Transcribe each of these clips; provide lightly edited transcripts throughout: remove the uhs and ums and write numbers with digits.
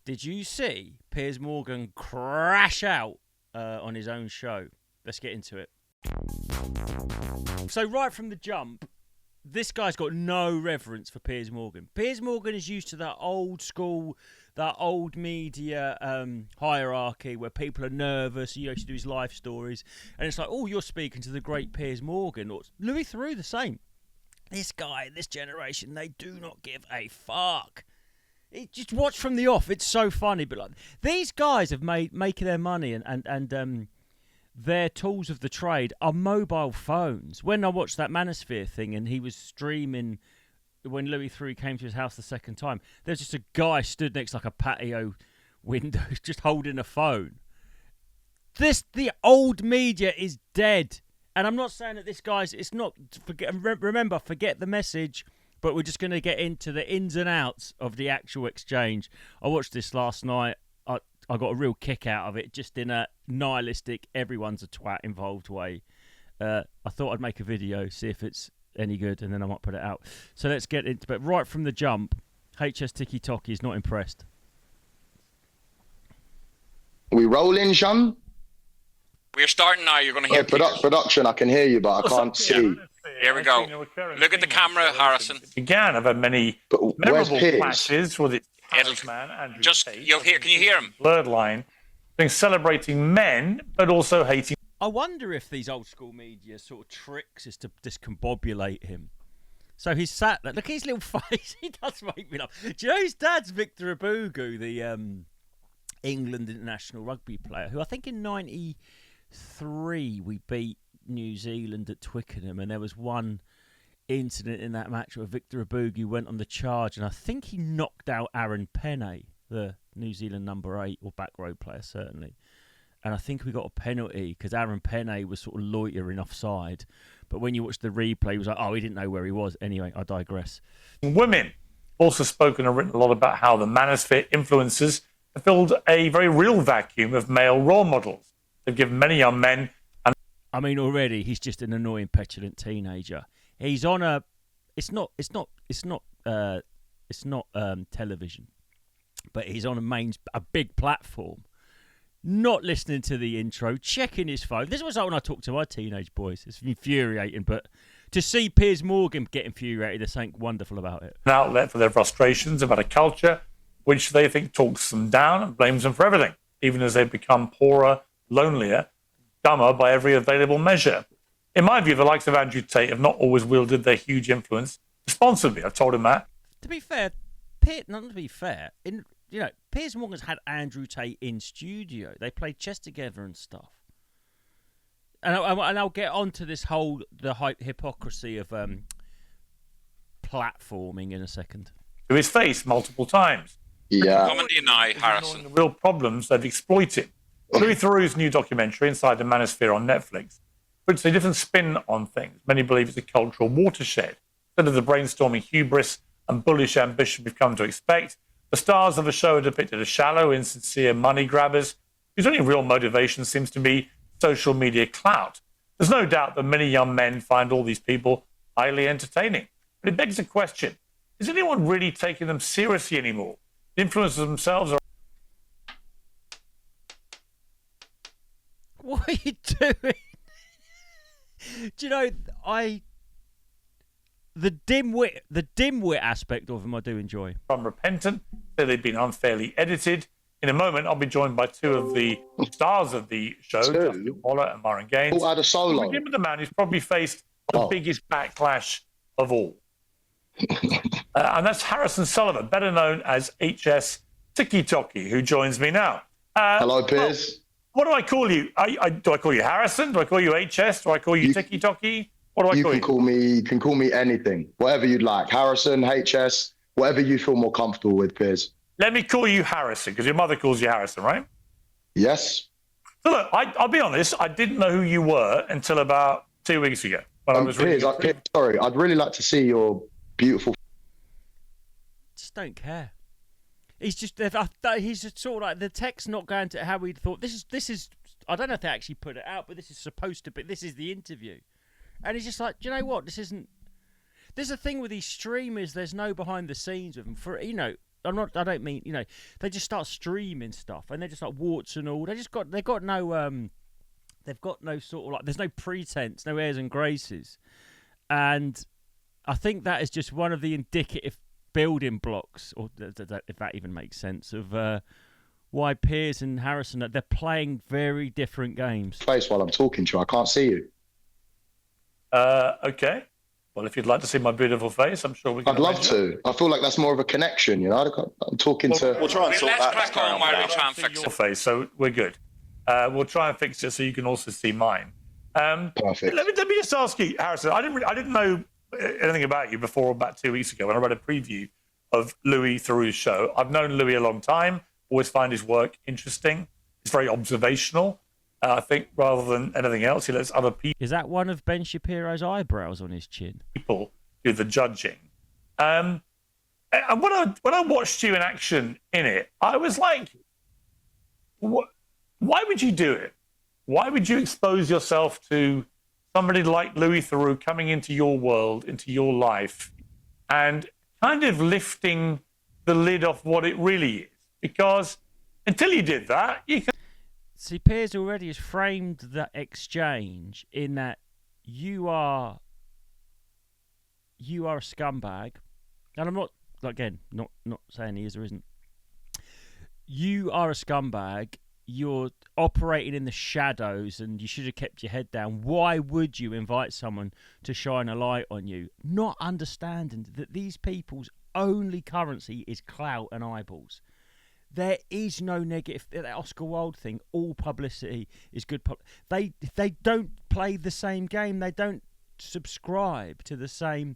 Did you see Piers Morgan crash out on his own show? Let's get into it. So right from the jump, this guy's got no reverence for Piers Morgan. Piers Morgan is used to that old school, that old media hierarchy where people are nervous. He used to do his life stories. And it's like, oh, you're speaking to the great Piers Morgan. Or Louis Theroux, the same. This guy, this generation, they do not give a fuck. Just watch from the off. It's so funny. But like, these guys have making their money and their tools of the trade are mobile phones. When I watched that Manosphere thing and he was streaming when Louis Theroux came to his house the second time, there's just a guy stood next to like a patio window just holding a phone. The old media is dead. And I'm not saying that this guy's, it's not, remember, forget the message, but we're just going to get into the ins and outs of the actual exchange. I watched this last night. I got a real kick out of it, just in a nihilistic, everyone's a twat involved way. I thought I'd make a video, see if it's any good, and then I might put it out. So let's get into it. But right from the jump, HS TikkyTokky is not impressed. We rolling, Sean? We're starting now. You're going to hear production. I can hear you, but I can't see. Here we go. Look at the camera, Harrison. Began. I've had many memorable clashes with its man, Andrew just Tate, you'll hear. Can you hear him? Blurred line, being celebrating men, but also hating. I wonder if these old school media sort of tricks is to discombobulate him. So he's sat there. Look at his little face. He does make me laugh. Do you know his dad's Victor Abugu, the England international rugby player, who I think in '93 we beat New Zealand at Twickenham, and there was one incident in that match where Victor Abugu went on the charge, and I think he knocked out Aaron Penne, the New Zealand number 8 or back row player certainly. And I think we got a penalty because Aaron Penne was sort of loitering offside. But when you watch the replay, he was like, oh, he didn't know where he was. Anyway, I digress. Women also spoken and written a lot about how the manosphere influencers have filled a very real vacuum of male role models. They've given many young men. I mean, already he's just an annoying, petulant teenager. He's on a. It's not television, but he's on a big platform. Not listening to the intro, checking his phone. This was like when I talk to my teenage boys. It's infuriating, but to see Piers Morgan get infuriated, there's something wonderful about it. An outlet for their frustrations about a culture which they think talks them down and blames them for everything, even as they become poorer, lonelier, dumber by every available measure. In my view, the likes of Andrew Tate have not always wielded their huge influence responsibly. I've told him that. To be fair, Piers Morgan's had Andrew Tate in studio. They played chess together and stuff. And I'll get on to this whole hypocrisy of platforming in a second. To his face multiple times. Yeah. Come and deny, Harrison. The real problems they've exploited. Louis Theroux's new documentary, Inside the Manosphere on Netflix, puts a different spin on things. Many believe it's a cultural watershed. Instead of the brainstorming hubris and bullish ambition we've come to expect, the stars of the show are depicted as shallow, insincere money grabbers whose only real motivation seems to be social media clout. There's no doubt that many young men find all these people highly entertaining. But it begs the question, is anyone really taking them seriously anymore? The influencers themselves are... What are you doing? Do you know, the dimwit aspect of them I do enjoy. Unrepentant, that they've been unfairly edited. In a moment, I'll be joined by two of the stars of the show, Justin Waller and Myron Gaines. All had a solo. We'll begin with the man who's probably faced the biggest backlash of all. And that's Harrison Sullivan, better known as HS TikkyTokky, who joins me now. Hello, Piers. What do I call you? Do I call you Harrison? Do I call you HS? Do I call you TikkyTokky? What do I call you? You can call me anything, whatever you'd like. Harrison, HS, whatever you feel more comfortable with, Piers. Let me call you Harrison, because your mother calls you Harrison, right? Yes. So look, I'll be honest, I didn't know who you were until about 2 weeks ago. When I was Piers, sorry, I'd really like to see your beautiful... Just don't care. He's just sort of like the text not going to how we'd thought. This is. I don't know if they actually put it out, but this is supposed to be. This is the interview, and he's just like, do you know what? This isn't. There's a thing with these streamers. There's no behind the scenes with them. For I don't mean, they just start streaming stuff and they're just like warts and all. They've got no sort of like, there's no pretense, no airs and graces. And I think that is just one of the indicative building blocks, or if that even makes sense, of why Piers and Harrison, they're playing very different games. Face while I'm talking to you, I can't see you. Okay. Well, if you'd like to see my beautiful face, I'm sure we can. I'd love to. I feel like that's more of a connection, I'm talking to... We'll try and sort that. Let's crack on while we try and fix your it. face, so we're good. We'll try and fix it so you can also see mine. Perfect. Let me just ask you, Harrison. I didn't know anything about you before about 2 weeks ago when I read a preview of Louis Theroux's show. I've known Louis a long time. Always find his work interesting. He's very observational. I think rather than anything else, he lets other people. Is that one of Ben Shapiro's eyebrows on his chin? People do the judging. And when I watched you in action in it, I was like, what? Why would you do it? Why would you expose yourself to somebody like Louis Theroux coming into your world, into your life, and kind of lifting the lid off what it really is? Because until you did that, you can... See, Piers already has framed that exchange in that you are a scumbag, and I'm not saying he is or isn't. You are a scumbag. You're operating in the shadows, and you should have kept your head down. Why would you invite someone to shine a light on you, not understanding that these people's only currency is clout and eyeballs? There is no negative. That Oscar Wilde thing, all publicity is good. They don't play the same game. They don't subscribe to the same.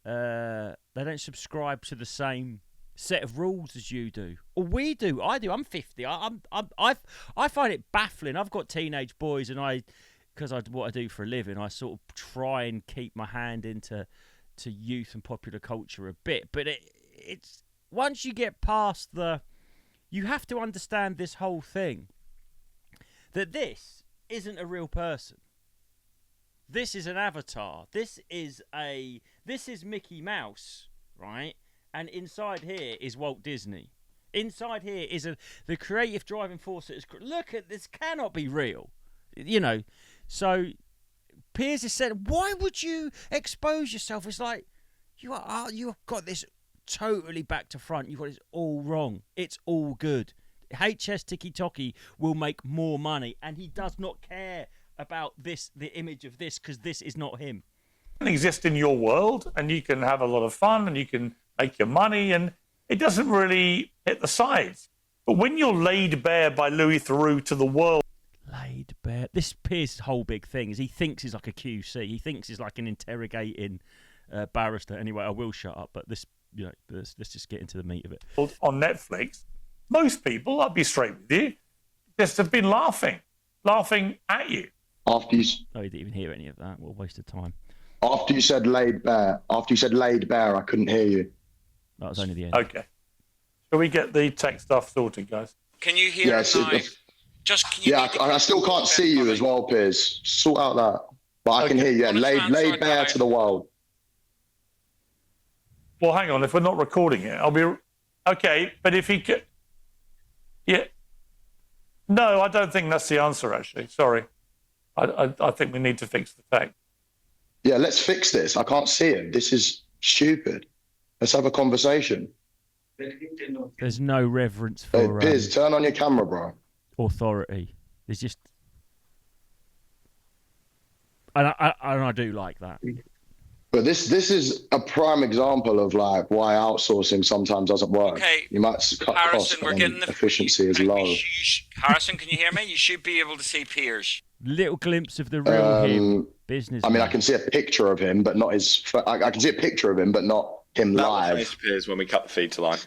They don't subscribe to the same set of rules as you do, or we do. I do. I'm 50. I find it baffling. I've got teenage boys, and because what I do for a living, I sort of try and keep my hand into youth and popular culture a bit. But it's once you get past you have to understand this whole thing, that this isn't a real person. This is an avatar. This is Mickey Mouse, right? And inside here is Walt Disney. Inside here is the creative driving force that is... Look at this, cannot be real. So Piers has said, why would you expose yourself? It's like, you've got this totally back to front. You've got this all wrong. It's all good. HS TikkyTokky will make more money, and he does not care about the image of this, because this is not him. Can exist in your world, and you can have a lot of fun, and you can make your money, and it doesn't really hit the sides. But when you're laid bare by Louis Theroux to the world... Laid bare? This Piers' whole big thing is he thinks he's like a QC. He thinks he's like an interrogating barrister. Anyway, I will shut up, but this... let's just get into the meat of it. On Netflix, most people, I'll be straight with you, just have been laughing at you. After you... Oh, you didn't even hear any of that. What a waste of time. After you said laid bare, I couldn't hear you. That was only the end. Okay. Shall we get the tech stuff sorted, guys? Can you hear us now? I still can't see you as well, Piers. Sort out that. But I can hear you. Yeah, laid bare to the world. Well, hang on. If we're not recording it, I'll be... Okay, but if he could... Yeah. No, I don't think that's the answer, actually. Sorry. I think we need to fix the tech. Yeah, let's fix this. I can't see him. This is stupid. Let's have a conversation. There's no reverence for... Piers, turn on your camera, bro. Authority. There's just... And I do like that. But this is a prime example of like why outsourcing sometimes doesn't work. Okay, you might cut costs, we're getting the efficiency is low. Harrison, can you hear me? You should be able to see Piers. Little glimpse of the real him. Business. I mean, I can see a picture of him, but not his. I can see a picture of him, but not him live. That Piers when we cut the feed to line.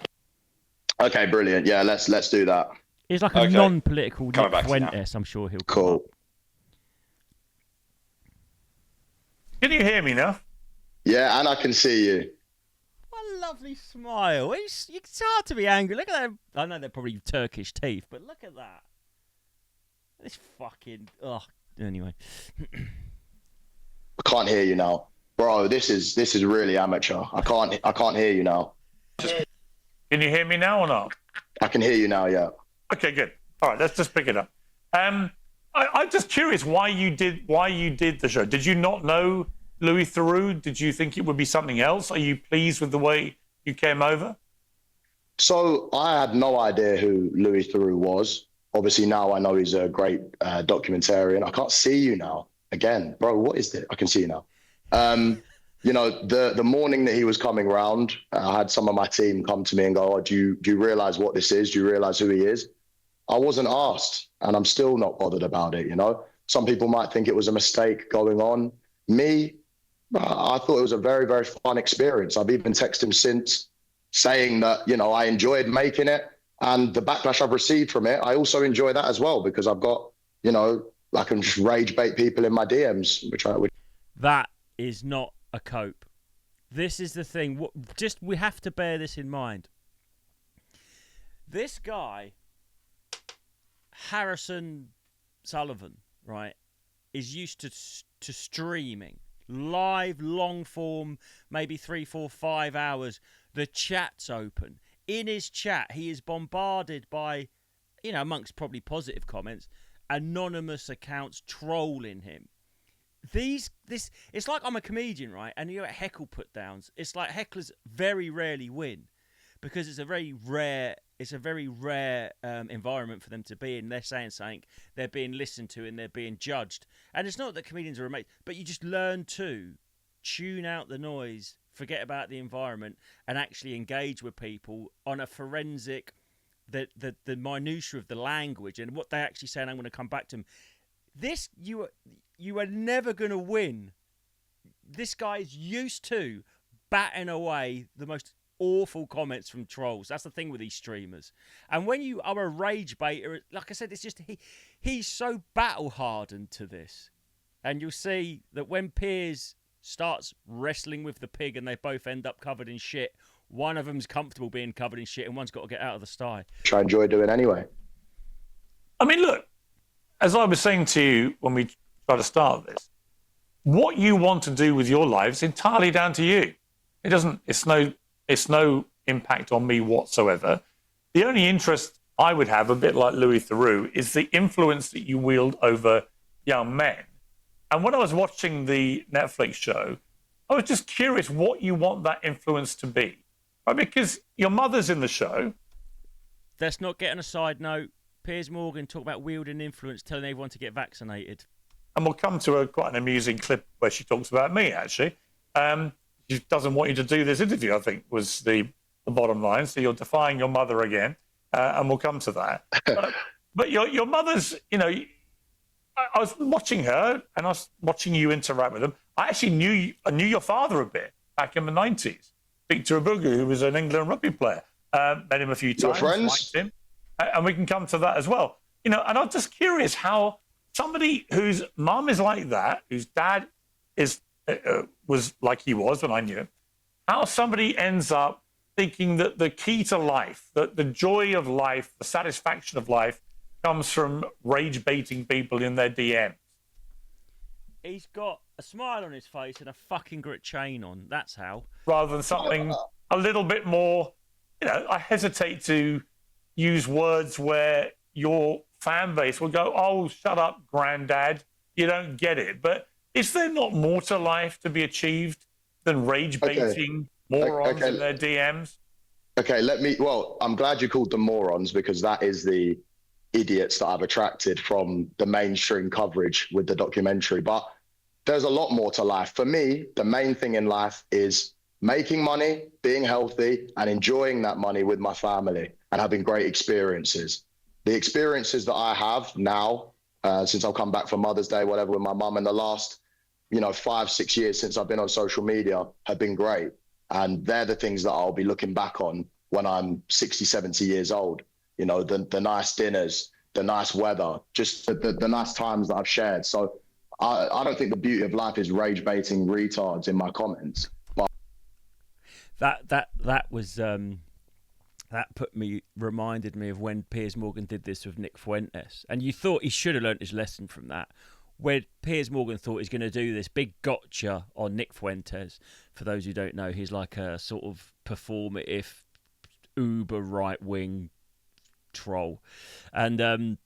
Okay, brilliant. Yeah, let's do that. He's like a non-political Nick Fuentes. I'm sure he'll. Cool. Can you hear me now? Yeah, and I can see you. What a lovely smile. It's hard to be angry. Look at that. I know they're probably Turkish teeth, but look at that. This fucking... Oh, anyway. I can't hear you now. Bro, this is really amateur. I can't hear you now. Can you hear me now or not? I can hear you now, yeah. Okay, good. All right, let's just pick it up. I'm just curious why you did the show. Did you not know Louis Theroux? Did you think it would be something else? Are you pleased with the way you came over? So I had no idea who Louis Theroux was. Obviously now I know he's a great documentarian. I can't see you now. Again, bro, what is this? I can see you now. You know, the morning that he was coming round, I had some of my team come to me and go, "Oh, do you realize what this is? Do you realize who he is?" I wasn't asked, and I'm still not bothered about it. You know, some people might think it was a mistake going on. Me, I thought it was a very, very fun experience. I've even texted him since saying that, you know, I enjoyed making it, and the backlash I've received from it, I also enjoy that as well, because I've got, you know, I can just rage bait people in my DMs, which That is not a cope. This is the thing. We have to bear this in mind. This guy, Harrison Sullivan, right, is used to streaming live, long form, maybe 3, 4, 5 hours. The chat's open. In his chat, he is bombarded by, you know, amongst probably positive comments, anonymous accounts trolling him. It's like I'm a comedian, right? And you're at heckle put downs. It's like hecklers very rarely win because it's a very rare environment for them to be in. They're saying something, they're being listened to, and they're being judged. And it's not that comedians are amazing, but you just learn to tune out the noise, forget about the environment, and actually engage with people on a forensic, the minutiae of the language and what they actually say. And I'm going to come back to them. This, you are never going to win. This guy is used to batting away the most awful comments from trolls. That's the thing with these streamers. And when you are a rage baiter, like I said, it's just he's so battle hardened to this. And you'll see that when Piers starts wrestling with the pig and they both end up covered in shit, one of them's comfortable being covered in shit and one's got to get out of the sty. I enjoy doing anyway. I mean, look, as I was saying to you when we tried to start this, what you want to do with your life is entirely down to you. It's no impact on me whatsoever. The only interest I would have, a bit like Louis Theroux, is the influence that you wield over young men. And when I was watching the Netflix show, I was just curious what you want that influence to be. Right? Because your mother's in the show. Let's not get on a side note. Piers Morgan talk about wielding influence, telling everyone to get vaccinated. And we'll come to quite an amusing clip where she talks about me, actually. She doesn't want you to do this interview, I think, was the bottom line. So you're defying your mother again, and we'll come to that. But your mother's, you know, I was watching her, and I was watching you interact with them. I actually knew your father a bit back in the 90s. Victor Abugu, who was an England rugby player. Met him a few times. Your friends? Liked him. And we can come to that as well. You know, and I'm just curious how somebody whose mum is like that, whose dad was like he was when I knew him, how somebody ends up thinking that the key to life, that the joy of life, the satisfaction of life comes from rage baiting people in their DMs. He's got a smile on his face and a fucking grit chain on. That's how. Rather than something a little bit more, you know, I hesitate to use words where your fan base will go, "Oh, shut up, granddad, you don't get it." But is there not more to life to be achieved than rage baiting morons in their DMs? Okay, I'm glad you called them morons, because that is the idiots that I've attracted from the mainstream coverage with the documentary. But there's a lot more to life. For me, the main thing in life is making money, being healthy, and enjoying that money with my family and having great experiences. The experiences that I have now, since I've come back for Mother's Day, whatever, with my mum, in the last, 5-6 years since I've been on social media, have been great. And they're the things that I'll be looking back on when I'm 60, 70 years old. You know, the nice dinners, the nice weather, just the nice times that I've shared. So I don't think the beauty of life is rage baiting retards in my comments. But that was reminded me of when Piers Morgan did this with Nick Fuentes, and you thought he should have learnt his lesson from that. Where Piers Morgan thought he's going to do this big gotcha on Nick Fuentes. For those who don't know, he's like a sort of performative uber right wing troll, and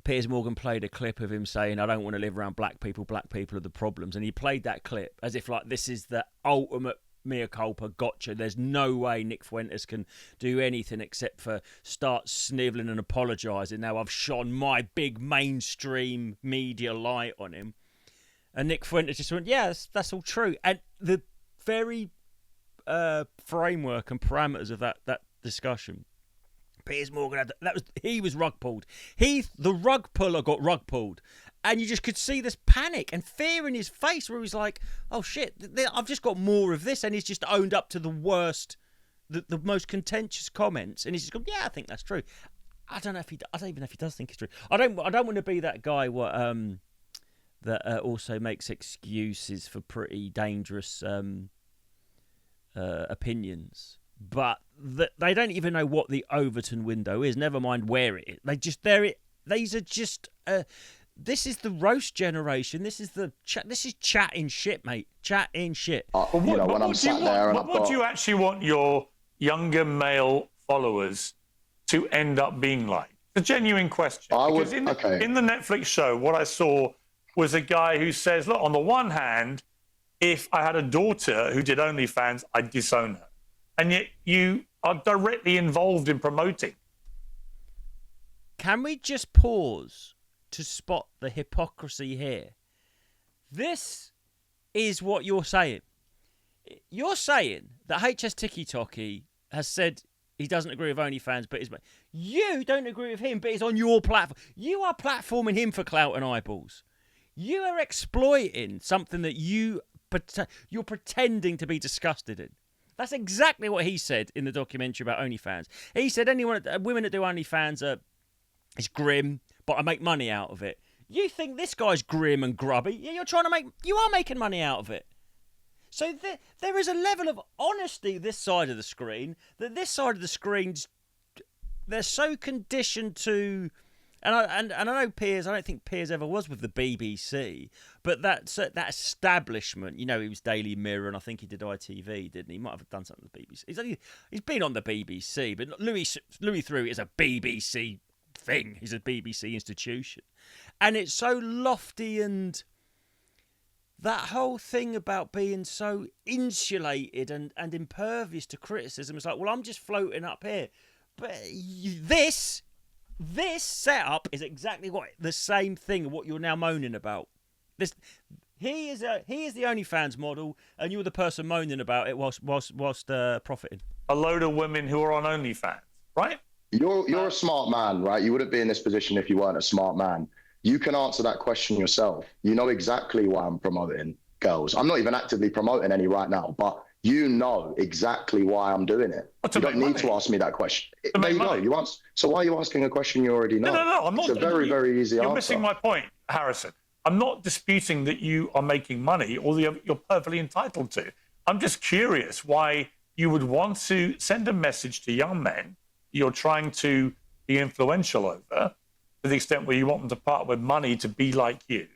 Piers Morgan played a clip of him saying, "I don't want to live around black people. Black people are the problems," and he played that clip as if like this is the ultimate mea culpa, gotcha. There's no way Nick Fuentes can do anything except for start snivelling and apologising. Now I've shone my big mainstream media light on him. And Nick Fuentes just went, yeah, that's all true. And the very framework and parameters of that discussion, Piers Morgan he was rug pulled. The rug puller got rug pulled. And you just could see this panic and fear in his face where he's like, oh shit, I've just got more of this. And he's just owned up to the worst, the most contentious comments. And he's just gone, yeah, I think that's true. I don't even know if he does think it's true. I don't want to be that guy that also makes excuses for pretty dangerous opinions. But they don't even know what the Overton window is. Never mind where it is. These are just. This is the roast generation. This is chatting shit, mate. Chatting shit. When I'm sat there, and what do you actually want your younger male followers to end up being like? It's a genuine question. In the Netflix show, what I saw was a guy who says, look, on the one hand, if I had a daughter who did OnlyFans, I'd disown her. And yet you are directly involved in promoting. Can we just pause to spot the hypocrisy here? This is what you're saying. You're saying that HS TikkyTokky has said he doesn't agree with OnlyFans, but you don't agree with him, but he's on your platform. You are platforming him for clout and eyeballs. You are exploiting something that you're pretending to be disgusted in. That's exactly what he said in the documentary about OnlyFans. He said women that do OnlyFans is grim, but I make money out of it. You think this guy's grim and grubby? Yeah, you are making money out of it. So there is a level of honesty this side of the screen that this side of the screen's they're so conditioned to. And I know Piers. I don't think Piers ever was with the BBC, but that establishment. He was Daily Mirror, and I think he did ITV, didn't he? He might have done something with the BBC. He's been on the BBC, but Louis Theroux is a BBC thing. He's a BBC institution, and it's so lofty, and that whole thing about being so insulated and impervious to criticism. It's like, well, I'm just floating up here, but This setup is exactly the same thing. What you're now moaning about. He is the OnlyFans model, and you're the person moaning about it whilst profiting. A load of women who are on OnlyFans, right? You're a smart man, right? You wouldn't be in this position if you weren't a smart man. You can answer that question yourself. You know exactly why I'm promoting girls. I'm not even actively promoting any right now, but you know exactly why I'm doing it. You don't need to ask me that question. There you go. So why are you asking a question you already know? No. I'm not. It's a very, very easy answer. You're missing my point, Harrison. I'm not disputing that you are making money, or you're perfectly entitled to. I'm just curious why you would want to send a message to young men you're trying to be influential over, to the extent where you want them to part with money to be like you.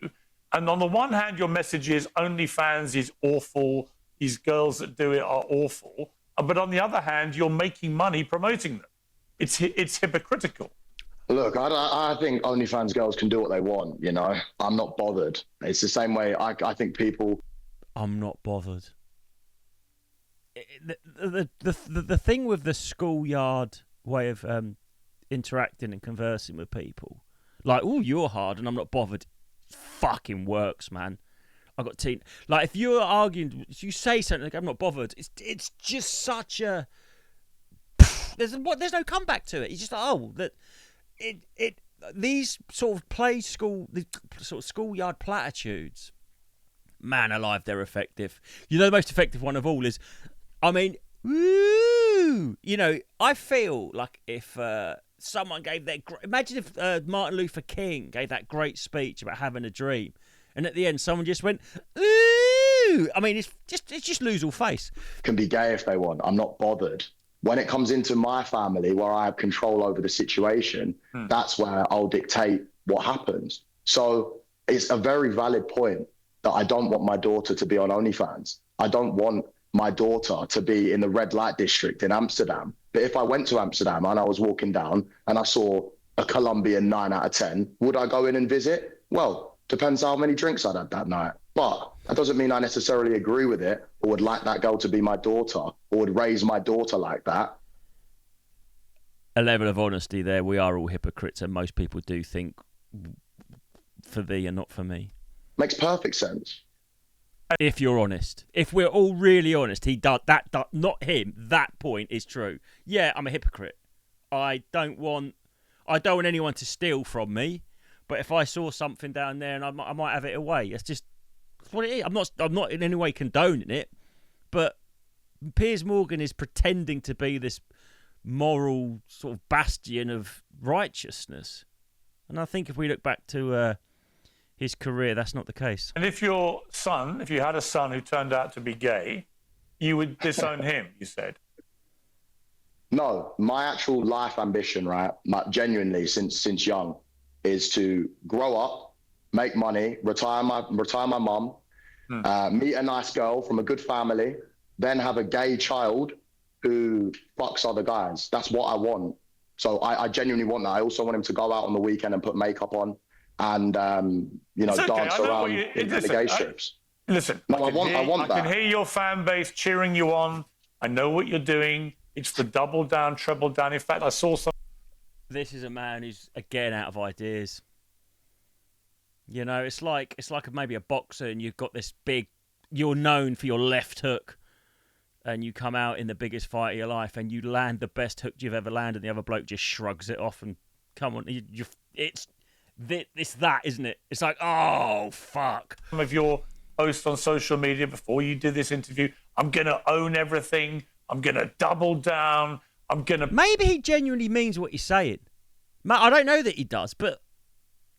And on the one hand, your message is OnlyFans is awful. These girls that do it are awful. But on the other hand, you're making money promoting them. It's hypocritical. Look, I think OnlyFans girls can do what they want, I'm not bothered. It's the same way I think people... I'm not bothered. The thing with the schoolyard way of interacting and conversing with people, like, oh, you're hard and I'm not bothered, fucking works, man. I got teen. Like, if you're arguing, if you say something like, I'm not bothered, it's just such a... There's no comeback to it. It's just like, these sort of the sort of schoolyard platitudes, man alive, they're effective. The most effective one of all is, woo! I feel like if someone gave imagine if Martin Luther King gave that great speech about having a dream, and at the end someone just went, ooh! It's just lose all face. Can be gay if they want. I'm not bothered. When it comes into my family, where I have control over the situation, that's where I'll dictate what happens. So it's a very valid point that I don't want my daughter to be on OnlyFans. I don't want my daughter to be in the red light district in Amsterdam But if I went to Amsterdam and I was walking down and I saw a Colombian 9 out of 10, would I go in and visit? Well, depends how many drinks I'd had that night. But that doesn't mean I necessarily agree with it or would like that girl to be my daughter or would raise my daughter like that. A level of honesty there. We are all hypocrites, and most people do think for thee and not for me. Makes perfect sense. If you're honest, if we're all really honest, he does that. Not him. That point is true. Yeah, I'm a hypocrite. I don't want anyone to steal from me. But if I saw something down there and I might have it away, it's just what it is. I'm not in any way condoning it. But Piers Morgan is pretending to be this moral sort of bastion of righteousness, and I think if we look back to his career, that's not the case. And if you had a son who turned out to be gay, you would disown him, you said. No, my actual life ambition, right, genuinely since young, is to grow up, make money, retire my mum, meet a nice girl from a good family, then have a gay child who fucks other guys. That's what I want. So I genuinely want that. I also want him to go out on the weekend and put makeup on and, dance around in the gay strips. Listen, no, I want that. I can hear your fan base cheering you on. I know what you're doing. It's the double down, treble down. In fact, I saw some. This is a man who's, again, out of ideas. You know, it's like maybe a boxer and you've got this you're known for your left hook, and you come out in the biggest fight of your life and you land the best hook you've ever landed, and the other bloke just shrugs it off and come on. It's that, isn't it? It's like, oh, fuck. Some of your posts on social media before you did this interview, I'm going to own everything. I'm going to double down. Maybe he genuinely means what he's saying. I don't know that he does, but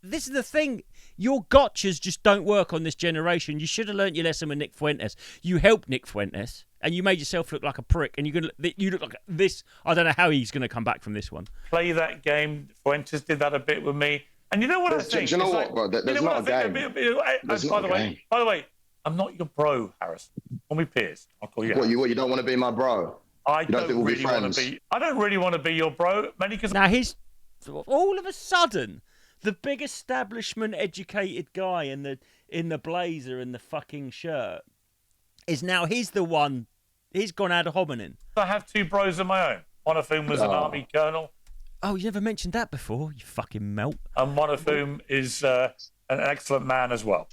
this is the thing. Your gotchas just don't work on this generation. You should have learnt your lesson with Nick Fuentes. You helped Nick Fuentes, and you made yourself look like a prick, and you look like this. I don't know how he's going to come back from this one. Play that game. Fuentes did that a bit with me. And you know what I think? Do you know what, bro? There's not a game. By the way, I'm not your bro, Harris. Call me Piers. I'll call you Harris. You don't want to be my bro? I don't really want to be your bro, mainly because... Now, all of a sudden, the big establishment educated guy in the blazer and the fucking shirt is now he's the one. He's gone ad hominem. I have two bros of my own. One of whom was an army colonel. Oh, you never mentioned that before, you fucking melt. And one of whom is an excellent man as well.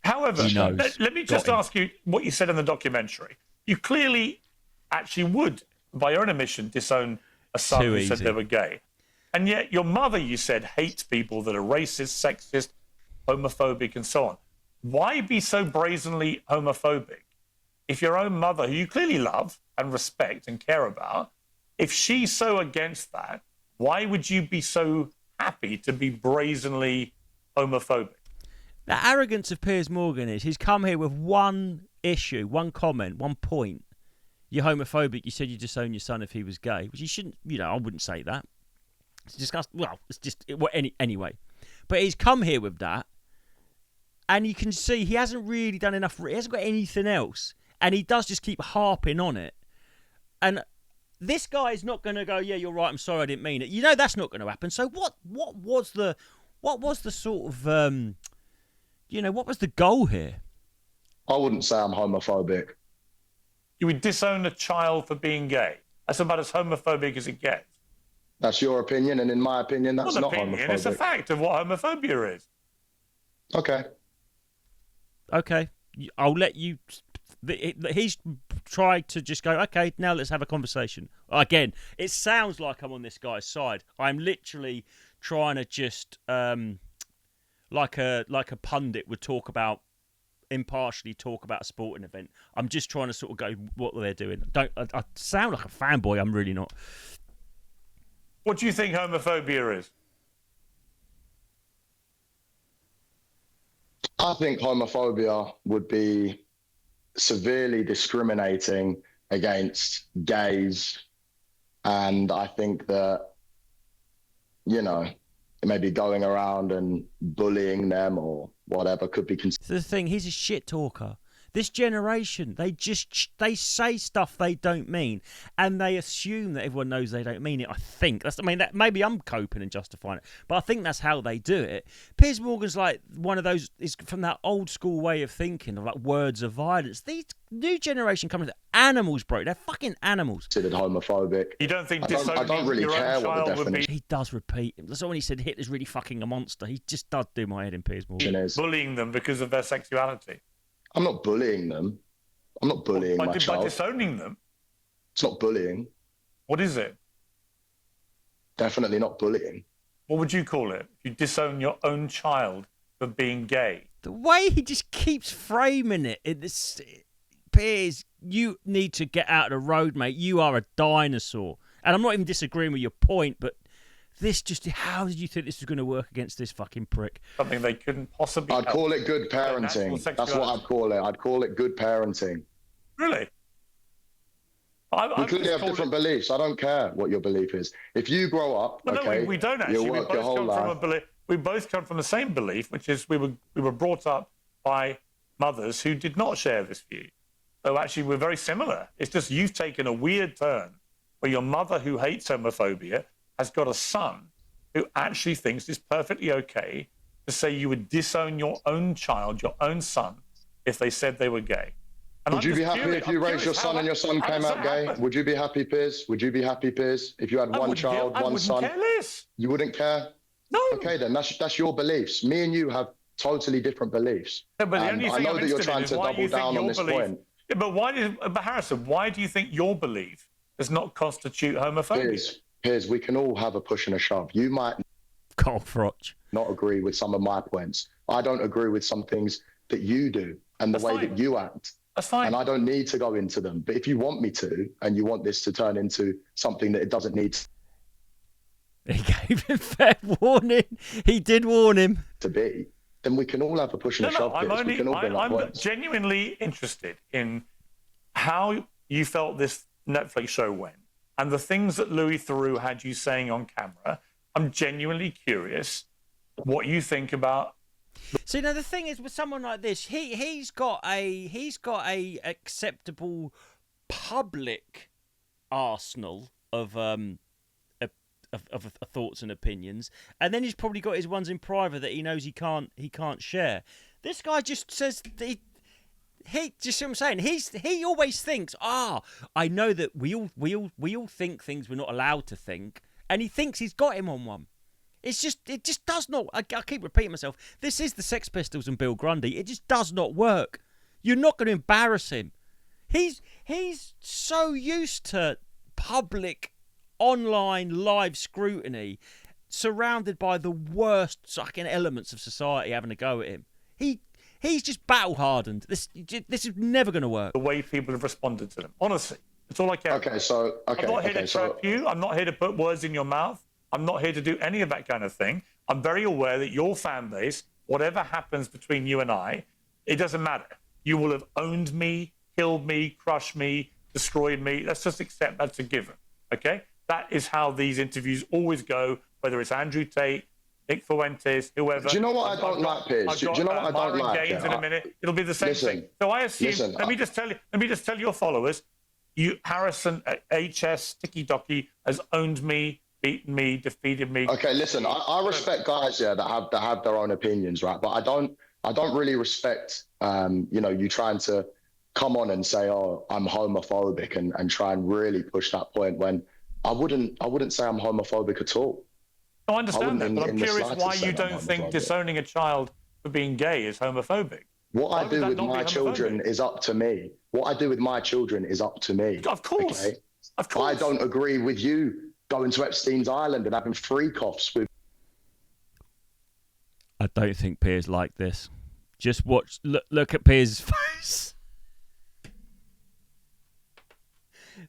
However, let me just ask you what you said in the documentary. You clearly actually would, by your own admission, disown a son who said they were gay. And yet your mother, you said, hates people that are racist, sexist, homophobic, and so on. Why be so brazenly homophobic if your own mother, who you clearly love and respect and care about, if she's so against that, why would you be so happy to be brazenly homophobic? The arrogance of Piers Morgan is he's come here with one issue, one comment, one point. You're homophobic. You said you'd disown your son if he was gay, which you shouldn't. I wouldn't say that. It's disgusting. Well, it's just anyway. But he's come here with that, and you can see he hasn't really done enough. He hasn't got anything else, and he does just keep harping on it. And this guy is not going to go, yeah, you're right, I'm sorry, I didn't mean it. You know that's not going to happen. So what was the sort of what was the goal here? I wouldn't say I'm homophobic. You would disown a child for being gay. That's about as homophobic as it gets. That's your opinion, and in my opinion, that's not homophobic. It's a fact of what homophobia is. Okay. I'll let you... He's tried to just go, okay, now let's have a conversation. Again, it sounds like I'm on this guy's side. I'm literally trying to just, like a pundit would impartially talk about a sporting event. I'm just trying to sort of go what they're doing. I sound like a fanboy. I'm really not. What do you think homophobia is? I think homophobia would be severely discriminating against gays, and I think that maybe going around and bullying them or whatever could be considered. So the thing, he's a shit talker. This generation, they say stuff they don't mean, and they assume that everyone knows they don't mean it. I think that maybe I'm coping and justifying it, but I think that's how they do it. Piers Morgan's like one of those, is from that old school way of thinking of like words of violence. These new generation coming to animals, bro. They're fucking animals. Considered homophobic. You don't think I don't really your care own what the child would be definition He does repeat. That's when he said Hitler's really fucking a monster. He just does do my head in, Piers Morgan. is. bullying them because of their sexuality? I'm not bullying them. I'm not bullying my By child. disowning them? It's not bullying. What is it? Definitely not bullying. What would you call it? If you disown your own child for being gay? The way he just keeps framing it, Piers, you need to get out of the road, mate. You are a dinosaur. And I'm not even disagreeing with your point, but how did you think this was going to work against this fucking prick? Something they couldn't possibly I'd help. call it good parenting. That's what I'd call it. I'd call it good parenting. Really? We clearly have different beliefs. I don't care what your belief is. If you grow up, No, okay, we don't actually. you'll work your whole life. We both come from the same belief, which is we were brought up by mothers who did not share this view. So actually, we're very similar. It's just you've taken a weird turn where your mother, who hates homophobia, has got a son who actually thinks it's perfectly okay to say you would disown your own child, your own son, if they said they were gay. And Would you be happy if you raised your son and your son came out gay? Happen? Would you be happy, Piers? Would you be happy, Piers, if you had one child, one son? I wouldn't care less. You wouldn't care? No. Okay, then that's your beliefs. Me and you have totally different beliefs. No, but the only I thing know I'm that you're interested trying in to is why double you think down on your this belief. point. Yeah, but Harrison, why do you think your belief does not constitute homophobia? Piers, we can all have a push and a shove. You might Carl Froch. not agree with some of my points. I don't agree with some things that you do and the That's way fine. that you act. That's fine. And I don't need to go into them. But if you want me to, and you want this to turn into something that it doesn't need He gave him fair warning. He did warn him. to be, then we can all have a push and a shove. We can all bring up I'm points. genuinely interested in how you felt this Netflix show went and the things that Louis Theroux had you saying on camera. I'm genuinely curious what you think about. See, now the thing is, with someone like this, he's got a acceptable public arsenal of thoughts and opinions, and then he's probably got his ones in private that he knows he can't share. This guy just says he just see what I'm saying. He always thinks, I know that we all think things we're not allowed to think, and he thinks he's got him on one. It just does not. I keep repeating myself. This is the Sex Pistols and Bill Grundy. It just does not work. You're not going to embarrass him. He's so used to public, online, live scrutiny, surrounded by the worst fucking elements of society having a go at him. He's just battle hardened. This is never going to work. The way people have responded to them. Honestly, it's all I care about. I'm not here to trap you. I'm not here to put words in your mouth. I'm not here to do any of that kind of thing. I'm very aware that your fan base, whatever happens between you and I, it doesn't matter. You will have owned me, killed me, crushed me, destroyed me. Let's just accept that's a given, okay? That is how these interviews always go, whether it's Andrew Tate, Nick Fuentes, whoever. Do you know what I don't like, Piers? Do you know what I don't like? Gaines in a minute. It'll be the same thing. So I assume. Let me just tell your followers. Harrison HS TikkyTokky has owned me, beaten me, defeated me. Okay, listen. I respect guys, that have their own opinions, right? But I don't really respect, you trying to come on and say, "Oh, I'm homophobic," and try and really push that point when I wouldn't say I'm homophobic at all. I understand that, but I'm curious why you don't I'm think homophobic. Disowning a child for being gay is homophobic. What I do with my children is up to me. What I do with my children is up to me. Of course. Okay? Of course. I don't agree with you going to Epstein's Island and having freak-offs with. I don't think Piers like this. Just look at Piers' face.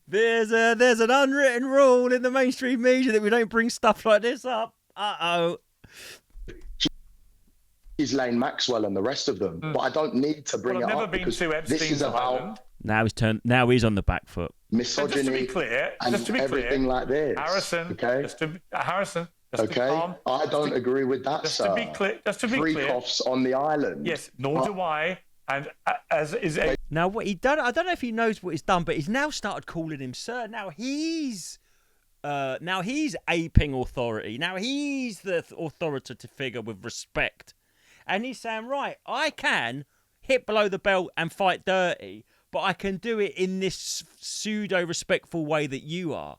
There's an unwritten rule in the mainstream media that we don't bring stuff like this up. Uh-oh. Ghislaine Maxwell and the rest of them, but I don't need to bring Well, it I've up never been because to this is Epstein's about Island. Now he's on the back foot. misogyny Just to be clear, and everything like this. Harrison, okay? just to Okay, calm, I don't agree with that, just sir. to be clear, Freak-offs on the island. Yes, nor do I. And as is a Now what he done, I don't know if he knows what he's done, but he's now started calling him sir. Now he's aping authority. Now he's the authoritative figure with respect, and he's saying, right, I can hit below the belt and fight dirty, but I can do it in this pseudo respectful way that you are.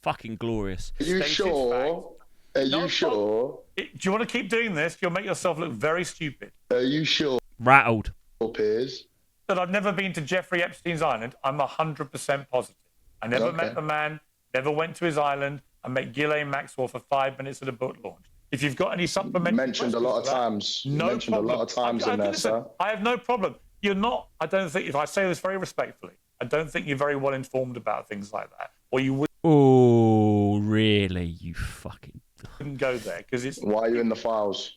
Fucking glorious. Are you sure? Are you sure? Do you want to keep doing this? You'll make yourself look very stupid. Are you sure, Rattled. Piers? That I've never been to Jeffrey Epstein's island, I'm 100% positive. I never met the man, never went to his island. I met Ghislaine Maxwell for 5 minutes at a book launch. If you've got any supplementary Mentioned a lot of times. No mentioned problem. a lot of times in there, listen, sir. I have no problem. You're not, I don't think, if I say this very respectfully, I don't think you're very well informed about things like that. Or you Oh, really? You fucking... wouldn't go there because it's... Why are you in the files?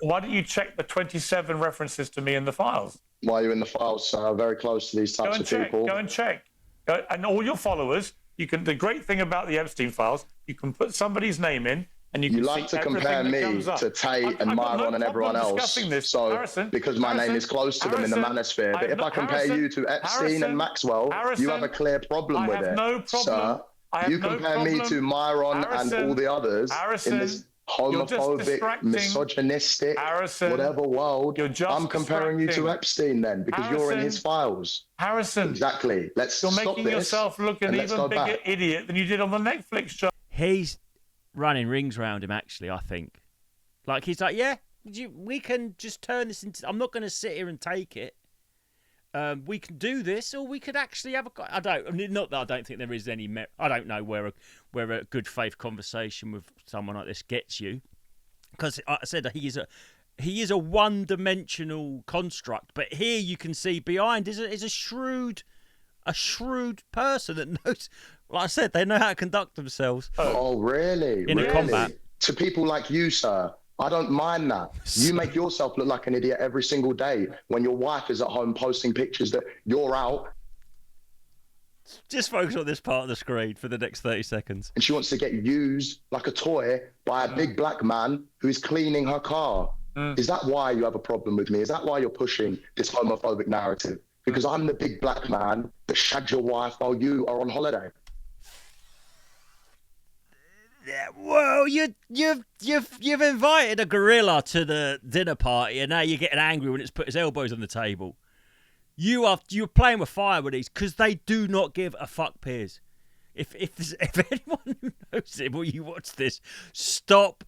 Why don't you check the 27 references to me in the files? Why are you in the files, sir? Very close to these types of people. Go and check. And all your followers, you can. The great thing about the Epstein files, you can put somebody's name in, and you can like see to compare everything that me comes up. to Tate and I've got Myron and everyone else. discussing this. So, Harrison, because my name is close to them in the manosphere. But if I compare you to Epstein and Maxwell, you have a clear problem with it. No problem. Sir, you compare me to Myron and all the others in this homophobic, misogynistic, whatever world. I'm comparing you to Epstein then, because you're in his files. Harrison. Exactly. You're making yourself look an even bigger idiot than you did on the Netflix show. He's running rings around him, actually, I think. Like, he's like, yeah, we can just turn this into... I'm not going to sit here and take it. We can do this, or we could actually have a... Not that I don't think there is any... I don't know where a good faith conversation with someone like this gets you. Because I said he is a one-dimensional construct. But here you can see behind is a shrewd person that knows... Like I said, they know how to conduct themselves. Oh, really? In a combat. To people like you, sir, I don't mind that. You make yourself look like an idiot every single day when your wife is at home posting pictures that you're out. Just focus on this part of the screen for the next 30 seconds. And she wants to get used like a toy by a big black man who's cleaning her car. Is that why you have a problem with me? Is that why you're pushing this homophobic narrative? Because I'm the big black man that shagged your wife while you are on holiday. Yeah, well, you've invited a gorilla to the dinner party, and now you're getting angry when it's put his elbows on the table. You're playing with fire with these because they do not give a fuck, Piers. If anyone who knows him or you watch this, stop.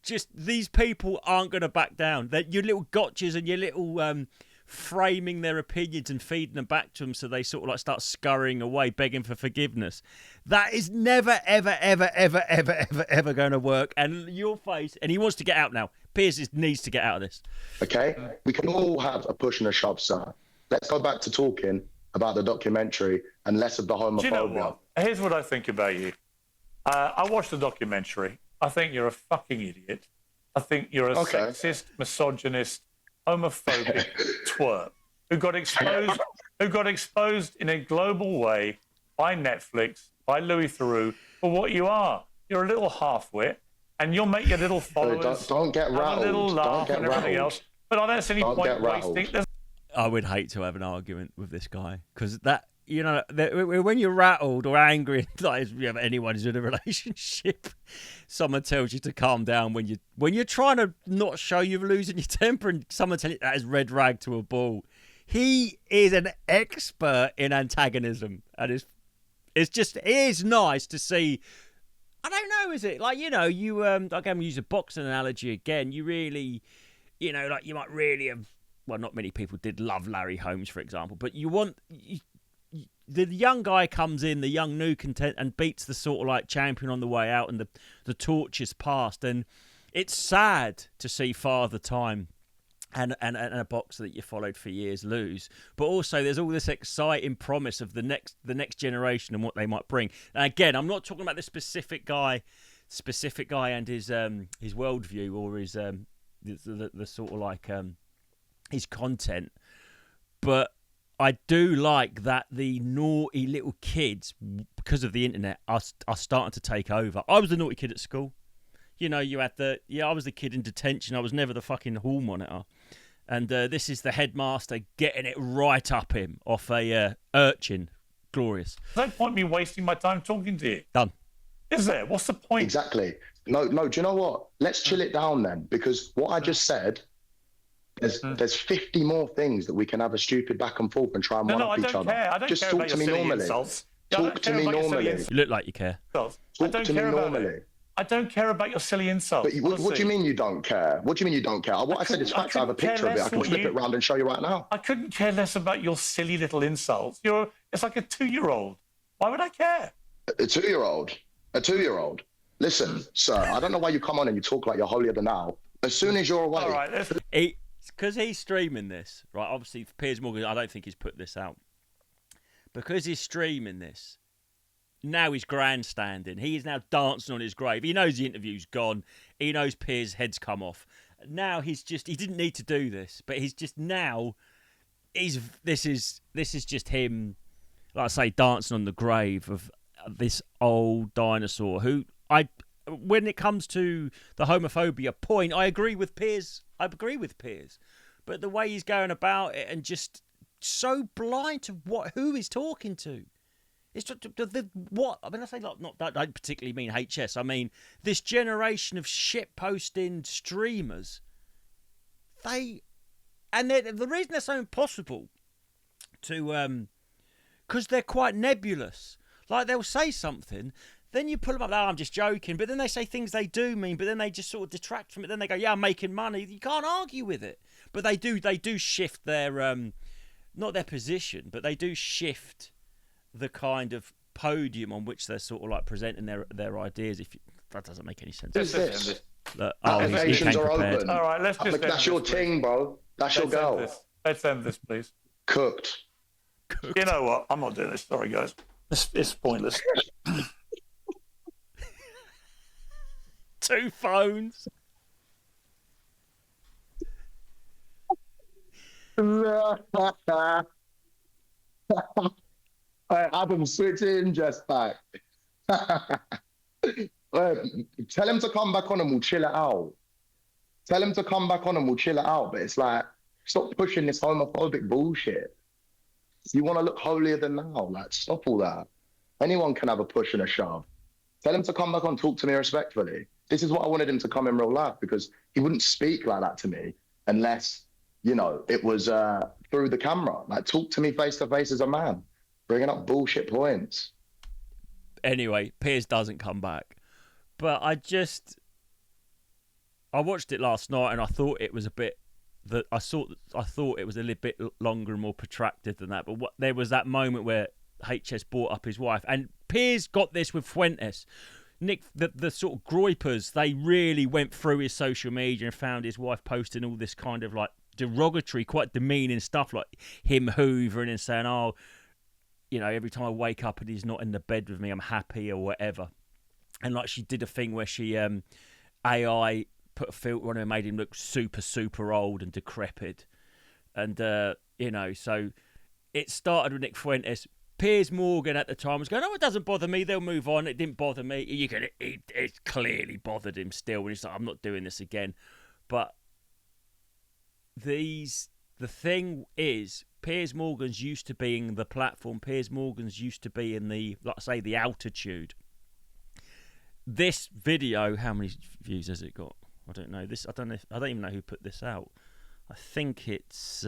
Just these people aren't going to back down. Your little gotchas and your little framing their opinions and feeding them back to them so they sort of like start scurrying away, begging for forgiveness. That is never, ever, ever, ever, ever, ever, ever going to work. And your face, and he wants to get out now. Piers needs to get out of this. Okay? We can all have a push and a shove, sir. Let's go back to talking about the documentary and less of the homophobia. Do you know what? Here's what I think about you. I watched the documentary. I think you're a fucking idiot. I think you're a sexist, misogynist, homophobic twerp who got exposed in a global way by Netflix, by Louis Theroux, for what you are. You're a little half-wit, and you'll make your little followers don't get rattled. a little laugh and everything else. But I don't see any point wasting. I would hate to have an argument with this guy because that, you know, when you're rattled or angry, like anyone who's in a relationship, someone tells you to calm down when you're trying to not show you're losing your temper, and someone tells you that is red rag to a bull. He is an expert in antagonism, and it is nice to see. I don't know, is it like, you know, you I'm going to use a boxing analogy again. You really, you know, like you might really have. Well, not many people did love Larry Holmes, for example, but the young guy comes in, the young new content, and beats the sort of like champion on the way out, and the torch is passed. And it's sad to see Father Time and a boxer that you followed for years lose. But also there's all this exciting promise of the next generation and what they might bring. And again, I'm not talking about the specific guy and his worldview or his the sort of like his content, but I do like that the naughty little kids, because of the internet, are starting to take over. I was the naughty kid at school. You know, you had I was the kid in detention. I was never the fucking hall monitor. And this is the headmaster getting it right up him off a urchin. Glorious. There's no point me wasting my time talking to you. Done. Is there? What's the point? Exactly. No, do you know what? Let's chill it down then, because what I just said, there's 50 more things that we can have a stupid back and forth and try and one up each other. No, I don't just care talk about to your me silly normally. insults. Talk to me normally. You look like you care. Talk to me normally. I don't care about your silly insults. But what do you mean you don't care? What do you mean you don't care? What I said is facts. I have a picture of it. I can flip it around and show you right now. I couldn't care less about your silly little insults. It's like a 2-year-old. Why would I care? A 2-year-old? A 2-year-old? Listen, sir, I don't know why you come on and you talk like you're holier than thou. As soon as you're away... All right, because he's streaming this, right? Obviously, Piers Morgan, I don't think he's put this out. Because he's streaming this, now he's grandstanding. He is now dancing on his grave. He knows the interview's gone. He knows Piers' head's come off. Now he didn't need to do this, but he's just now, this is just him, like I say, dancing on the grave of this old dinosaur who when it comes to the homophobia point, I agree with Piers. But the way he's going about it and just so blind to who he's talking to. It's what I mean. I say not that I don't particularly mean HS. I mean this generation of shit posting streamers. The reason they're so impossible to because they're quite nebulous. Like they'll say something, then you pull them up. Oh, I'm just joking. But then they say things they do mean. But then they just sort of detract from it. Then they go, yeah, I'm making money. You can't argue with it. But they do shift their not their position, but they do shift the kind of podium on which they're sort of like presenting their ideas. That doesn't make any sense. Look, Applications are open. All right, let's just. That's your ting, bro. That's your girl. Let's end this, please. Cooked. You know what? I'm not doing this. Sorry, guys. It's pointless. 2 phones. Adam, switch in just back. Tell him to come back on and we'll chill it out. But it's like, stop pushing this homophobic bullshit. You want to look holier than thou. Like, stop all that. Anyone can have a push and a shove. Tell him to come back on, talk to me respectfully. This is what I wanted him to come in real life, because he wouldn't speak like that to me unless, it was through the camera. Like, talk to me face to face as a man. Bringing up bullshit points. Anyway, Piers doesn't come back. But I watched it last night and I thought it was a bit... I thought it was a little bit longer and more protracted than that. But there was that moment where HS brought up his wife. And Piers got this with Fuentes. Nick, the sort of groypers, they really went through his social media and found his wife posting all this kind of like derogatory, quite demeaning stuff, like him hoovering and saying, oh, every time I wake up and he's not in the bed with me, I'm happy or whatever. And like she did a thing where she AI put a filter on him and made him look super, super old and decrepit. And, so it started with Nick Fuentes. Piers Morgan at the time was going, oh, it doesn't bother me. They'll move on. It didn't bother me. It clearly bothered him still. And he's like, I'm not doing this again. But the thing is, Piers Morgan's used to being the platform. Piers Morgan's used to be in the, like I say, the altitude. This video, how many views has it got? I don't know. I don't even know who put this out. I think it's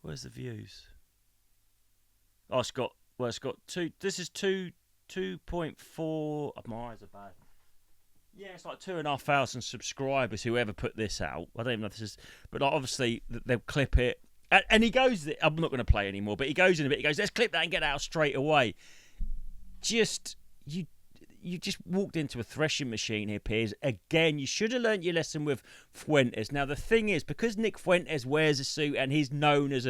where's the views? Oh, it's got two. This is 2.4. Oh, my eyes are bad. Yeah, it's like 2,500 subscribers. Whoever put this out, I don't even know if this is, but like, obviously they'll clip it. And he goes, I'm not going to play anymore, but he goes in a bit. He goes, let's clip that and get out straight away. You just walked into a threshing machine here, Piers. Again, you should have learnt your lesson with Fuentes. Now, the thing is, because Nick Fuentes wears a suit and he's known as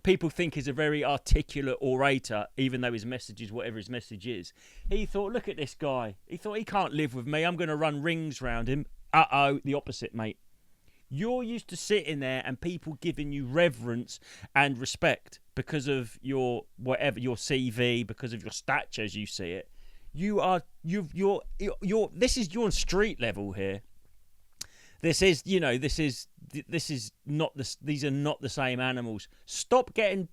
people think he's a very articulate orator, even though his message is whatever his message is. He thought, look at this guy. He thought, he can't live with me. I'm going to run rings round him. The opposite, mate. You're used to sitting there and people giving you reverence and respect because of your CV, because of your stature as you see it. You're on street level here. This is not the. These are not the same animals. Stop getting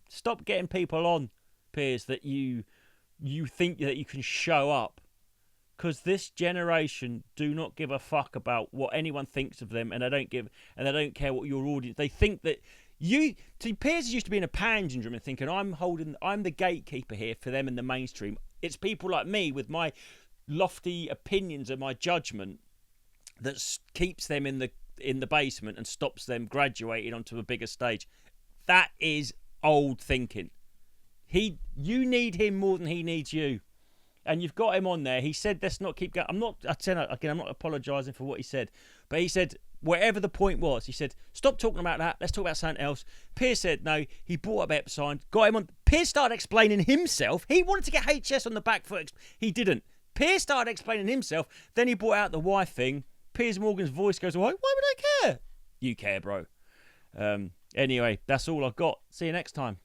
people on, Piers, that you think that you can show up, because this generation do not give a fuck about what anyone thinks of them, and they don't care what your audience. They think that Piers used to be in a pangendrum and thinking I'm the gatekeeper here for them in the mainstream. It's people like me with my lofty opinions and my judgment that keeps them in the basement and stops them graduating onto a bigger stage. That is old thinking. You need him more than he needs you, and you've got him on there. He said, "Let's not keep going." I'm not apologising for what he said, but he said whatever the point was. He said, "Stop talking about that. Let's talk about something else." Piers said no. He brought up Epstein, got him on. Piers started explaining himself. He wanted to get HS on the back foot. He didn't. Piers started explaining himself. Then he brought out the wife thing. Piers Morgan's voice goes away. Why would I care? You care, bro. Anyway, that's all I've got. See you next time.